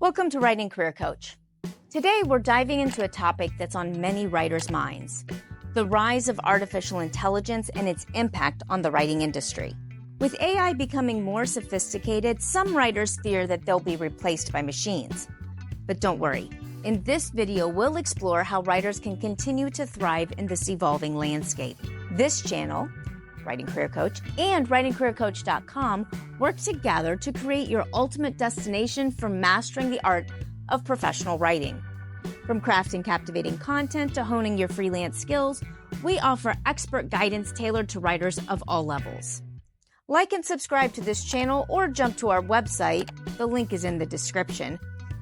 Welcome to Writing Career Coach. Today we're diving into a topic that's on many writers' minds, the rise of artificial intelligence and its impact on the writing industry. With AI becoming more sophisticated, some writers fear that they'll be replaced by machines. But don't worry. In this video, we'll explore how writers can continue to thrive in this evolving landscape. This channel, Writing Career Coach, and WritingCareerCoach.com work together to create your ultimate destination for mastering the art of professional writing. From crafting captivating content to honing your freelance skills, we offer expert guidance tailored to writers of all levels. Like and subscribe to this channel or jump to our website, the link is in the description,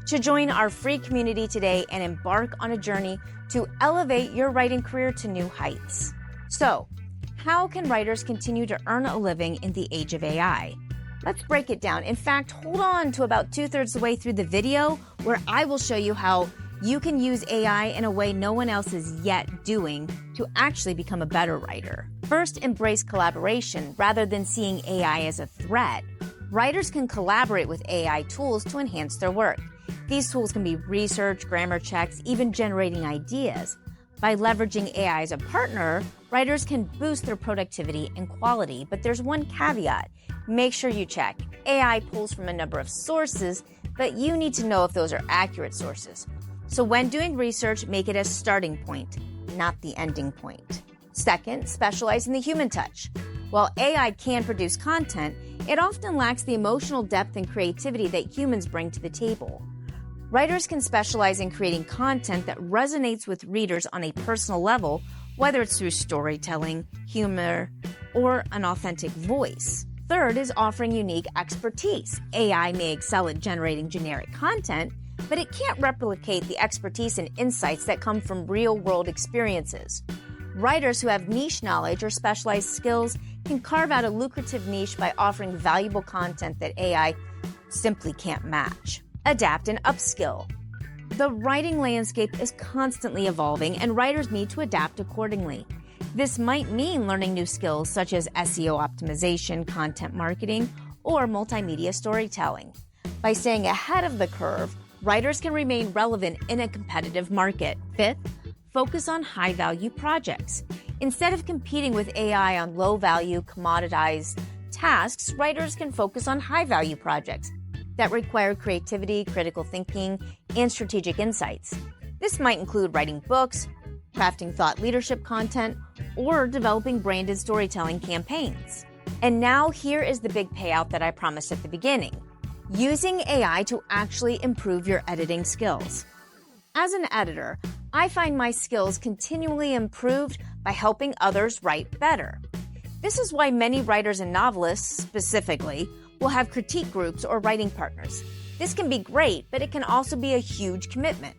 to join our free community today and embark on a journey to elevate your writing career to new heights. So, how can writers continue to earn a living in the age of AI? Let's break it down. In fact, hold on to about 2/3 the way through the video where I will show you how you can use AI in a way no one else is yet doing to actually become a better writer. First, embrace collaboration rather than seeing AI as a threat. Writers can collaborate with AI tools to enhance their work. These tools can be research, grammar checks, even generating ideas. By leveraging AI as a partner, writers can boost their productivity and quality, but there's one caveat. Make sure you check. AI pulls from a number of sources, but you need to know if those are accurate sources. So when doing research, make it a starting point, not the ending point. Second, specialize in the human touch. While AI can produce content, it often lacks the emotional depth and creativity that humans bring to the table. Writers can specialize in creating content that resonates with readers on a personal level, whether it's through storytelling, humor, or an authentic voice. Third is offering unique expertise. AI may excel at generating generic content, but it can't replicate the expertise and insights that come from real-world experiences. Writers who have niche knowledge or specialized skills can carve out a lucrative niche by offering valuable content that AI simply can't match. Adapt and upskill. The writing landscape is constantly evolving, and writers need to adapt accordingly. This might mean learning new skills such as SEO optimization, content marketing, or multimedia storytelling. By staying ahead of the curve, writers can remain relevant in a competitive market. Fifth, focus on high-value projects. Instead of competing with AI on low-value, commoditized tasks, writers can focus on high-value projects that require creativity, critical thinking, and strategic insights. This might include writing books, crafting thought leadership content, or developing branded storytelling campaigns. And now here is the big payout that I promised at the beginning: using AI to actually improve your editing skills. As an editor, I find my skills continually improved by helping others write better. This is why many writers and novelists, specifically, will have critique groups or writing partners. This can be great, but it can also be a huge commitment.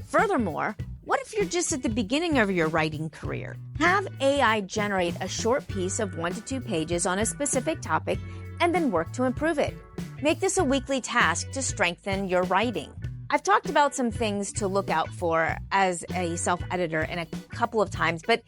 Furthermore, what if you're just at the beginning of your writing career? Have AI generate a short piece of 1 to 2 pages on a specific topic and then work to improve it. Make this a weekly task to strengthen your writing. I've talked about some things to look out for as a self-editor in a couple of times, but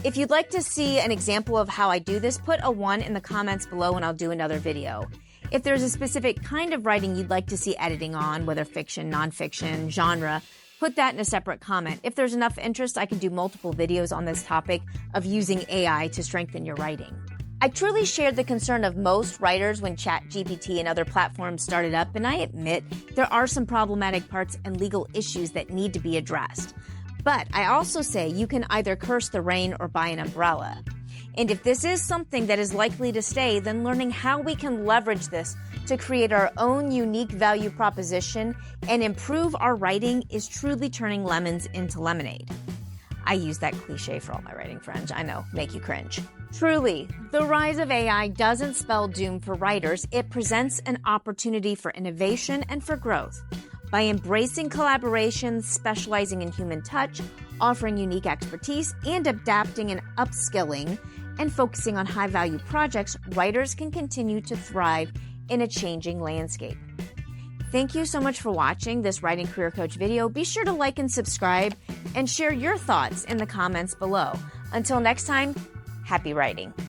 if you'd like to see an example of how I do this, put a 1 in the comments below and I'll do another video. If there's a specific kind of writing you'd like to see editing on, whether fiction, nonfiction, genre, put that in a separate comment. If there's enough interest, I can do multiple videos on this topic of using AI to strengthen your writing. I truly shared the concern of most writers when ChatGPT and other platforms started up, and I admit there are some problematic parts and legal issues that need to be addressed. But I also say you can either curse the rain or buy an umbrella. And if this is something that is likely to stay, then learning how we can leverage this to create our own unique value proposition and improve our writing is truly turning lemons into lemonade. I use that cliche for all my writing friends. I know, make you cringe. Truly, the rise of AI doesn't spell doom for writers. It presents an opportunity for innovation and for growth. By embracing collaboration, specializing in human touch, offering unique expertise, and adapting and upskilling, and focusing on high-value projects, writers can continue to thrive in a changing landscape. Thank you so much for watching this Writing Career Coach video. Be sure to like and subscribe and share your thoughts in the comments below. Until next time, happy writing.